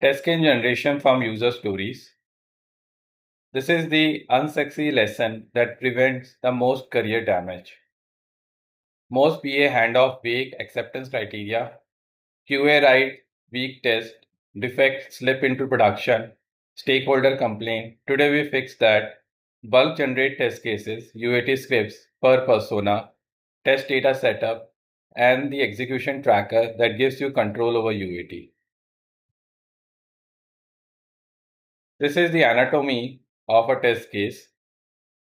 Test case generation from user stories. This is the unsexy lesson that prevents the most career damage. Most BA hand off vague acceptance criteria, QA write weak test, defects slip into production, stakeholder complaint. Today we fix that. Bulk generate test cases, UAT scripts per persona, test data setup, and the execution tracker that gives you control over UAT. This is the anatomy of a test case.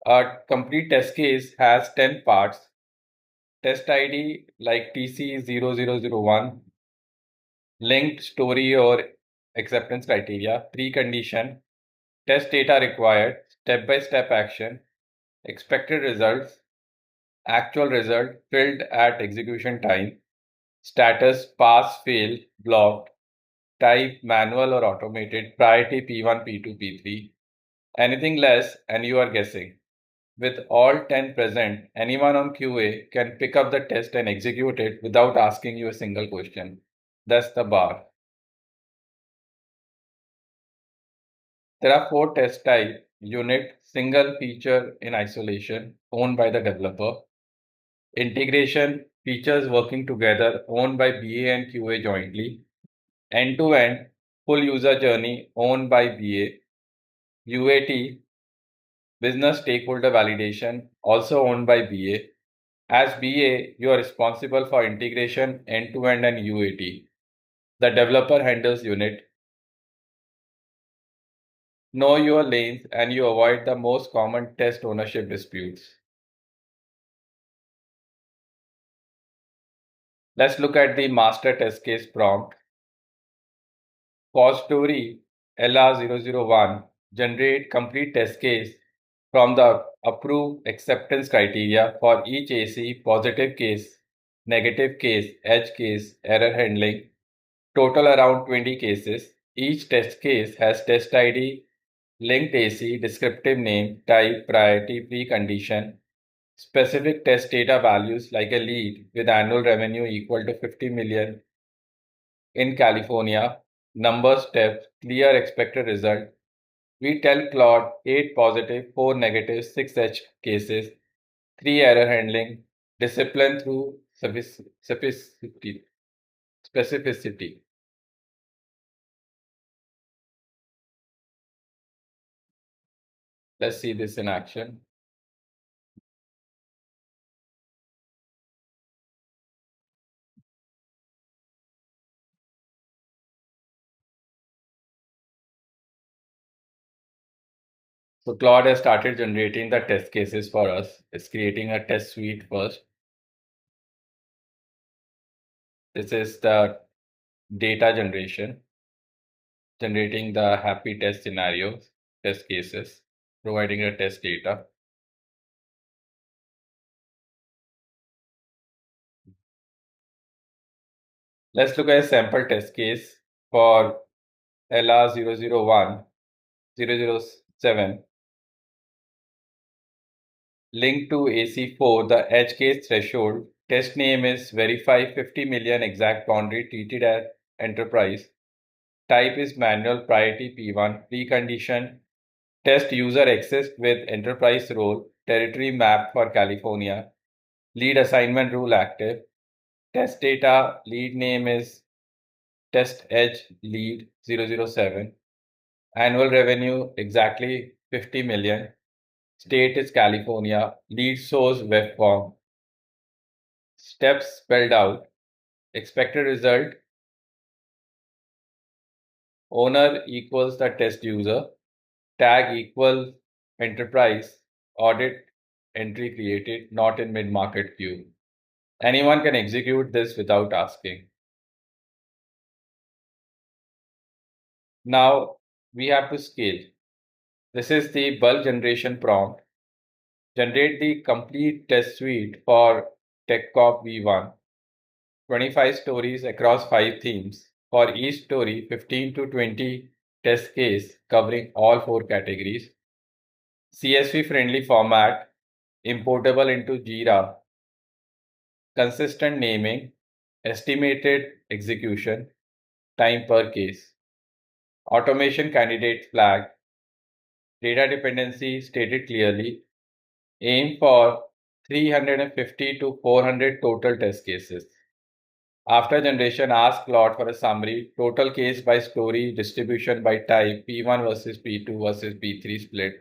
A complete test case has 10 parts. Test ID like TC0001, linked story or acceptance criteria, precondition, test data required, step-by-step action, expected results, actual result filled at execution time, status pass, fail, blocked, type manual or automated, priority P1, P2, P3, anything less and you are guessing. With all 10 present, anyone on QA can pick up the test and execute it without asking you a single question. That's the bar. There are 4 test types: unit, single feature in isolation, owned by the developer; integration, features working together, owned by BA and QA jointly; end-to-end, full user journey, owned by BA; UAT, business stakeholder validation, also owned by BA. As BA, you are responsible for integration, end-to-end, and UAT. The developer handles unit. Know your lanes and you avoid the most common test ownership disputes. Let's look at the master test case prompt. For story LR001, generate complete test case from the approved acceptance criteria for each AC: positive case, negative case, edge case, error handling. Total around 20 cases. Each test case has test ID, linked AC, descriptive name, type, priority, precondition, specific test data values like a lead with annual revenue equal to 50 million in California, number steps, clear expected result. We tell Claude 8 positive, 4 negative, 6 edge cases, 3 error handling, discipline through specificity. Let's see this in action. So Claude has started generating the test cases for us. It's creating a test suite first. This is the data generation, generating the happy test scenarios, test cases, providing the test data. Let's look at a sample test case for LR001, 007. Linked to AC4, the edge case threshold. Test name is verify 50 million exact boundary treated as enterprise. Type is manual, priority P1, precondition. Test user access with enterprise role, territory map for California. Lead assignment rule active. Test data, lead name is test edge lead 007. Annual revenue exactly 50 million. State is California. Lead source web form. Steps spelled out. Expected result. Owner equals the test user. Tag equals enterprise. Audit entry created, not in mid-market queue. Anyone can execute this without asking. Now we have to scale. This is the bulk generation prompt. Generate the complete test suite for TechCop V1. 25 stories across 5 themes. For each story, 15 to 20 test case covering all 4 categories. CSV friendly format, importable into Jira. Consistent naming, estimated execution, time per case. Automation candidate flag. Data dependency stated clearly. Aim for 350 to 400 total test cases. After generation, ask Claude for a summary, total case by story, distribution by type, P1 versus P2 versus P3 split,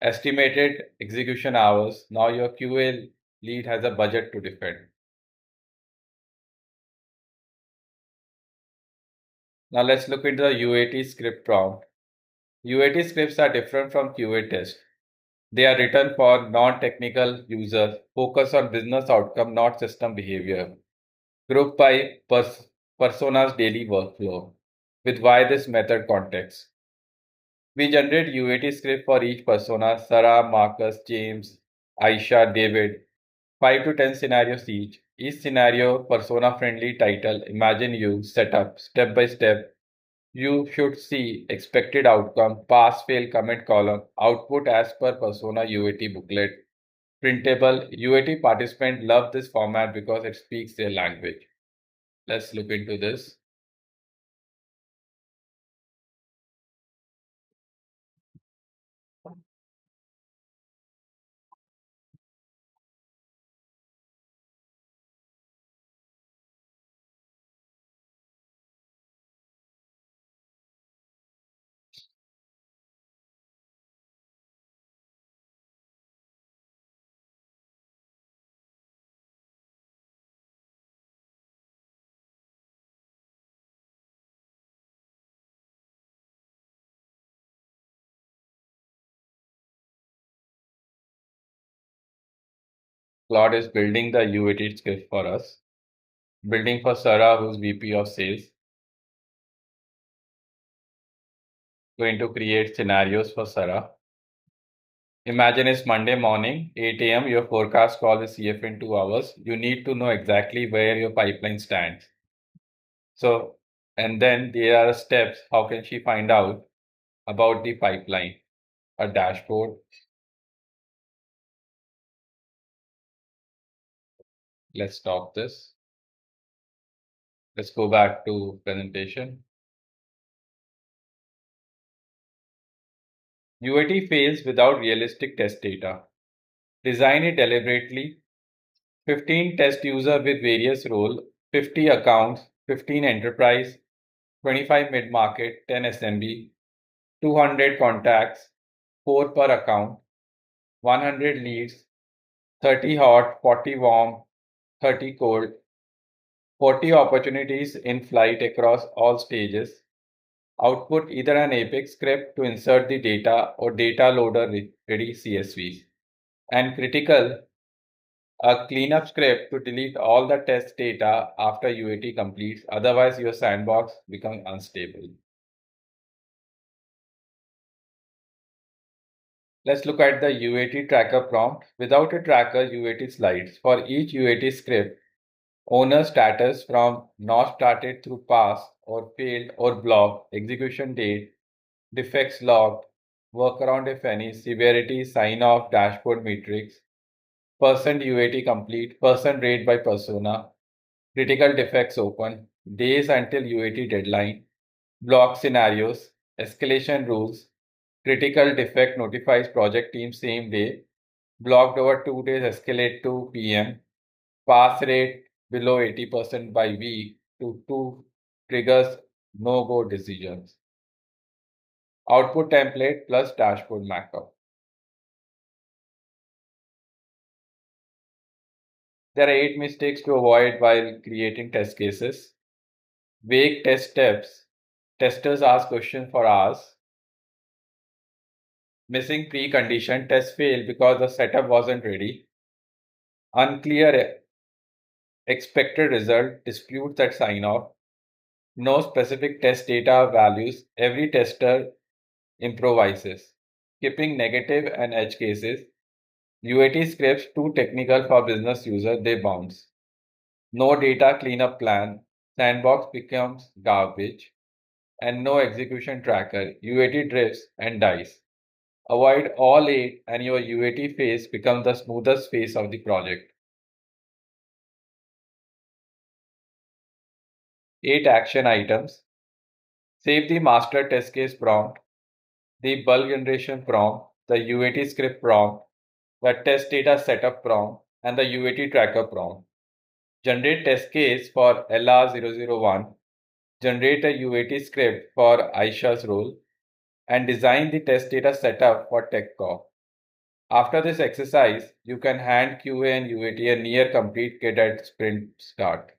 estimated execution hours. Now your QA lead has a budget to defend. Now let's look into the UAT script prompt. UAT scripts are different from QA tests. They are written for non-technical users, focus on business outcome, not system behavior. Group by persona's daily workflow. With why this method context. We generate UAT script for each persona, Sarah, Marcus, James, Aisha, David, 5 to 10 scenarios each. Each scenario persona friendly title, imagine you, setup, step by step. You should see expected outcome, pass fail comment column, output as per persona UAT booklet. Printable, UAT participants love this format because it speaks their language. Let's look into this. Claude is building the UAT script for us. Building for Sarah, who's VP of Sales. Going to create scenarios for Sarah. Imagine it's Monday morning, 8 a.m. Your forecast call is CF in 2 hours. You need to know exactly where your pipeline stands. So, and then there are steps. How can she find out about the pipeline? A dashboard. Let's stop this. Let's go back to presentation. UAT fails without realistic test data. Design it deliberately. 15 test user with various role, 50 accounts, 15 enterprise, 25 mid-market, 10 SMB, 200 contacts, 4 per account, 100 leads, 30 hot, 40 warm, 30 cold, 40 opportunities in flight across all stages. Output either an Apex script to insert the data or data loader ready CSVs. And critical, a cleanup script to delete all the test data after UAT completes, otherwise your sandbox becomes unstable. Let's look at the UAT tracker prompt. Without a tracker, UAT slides. For each UAT script, owner status from not started through pass or failed or blocked, execution date, defects logged, workaround if any, severity, sign off, dashboard metrics, percent UAT complete, percent rate by persona, critical defects open, days until UAT deadline, block scenarios, escalation rules, critical defect notifies project team same day, blocked over 2 days escalate to PM, pass rate below 80% by week to 2 triggers no-go decisions. Output template plus dashboard markup. There are 8 mistakes to avoid while creating test cases. Vague test steps. Testers ask questions for hours. Missing precondition. Test failed because the setup wasn't ready. Unclear expected result. Disputes at sign off. No specific test data values. Every tester improvises. Skipping negative and edge cases. UAT scripts too technical for business user, they bounce. No data cleanup plan. Sandbox becomes garbage. And no execution tracker. UAT drifts and dies. Avoid all 8 and your UAT phase becomes the smoothest phase of the project. 8 action items. Save the master test case prompt, the bulk generation prompt, the UAT script prompt, the test data setup prompt, and the UAT tracker prompt. Generate test case for LR001, generate a UAT script for Aisha's role, and design the test data setup for TechCo. After this exercise, you can hand QA and UAT a near complete kit at sprint start.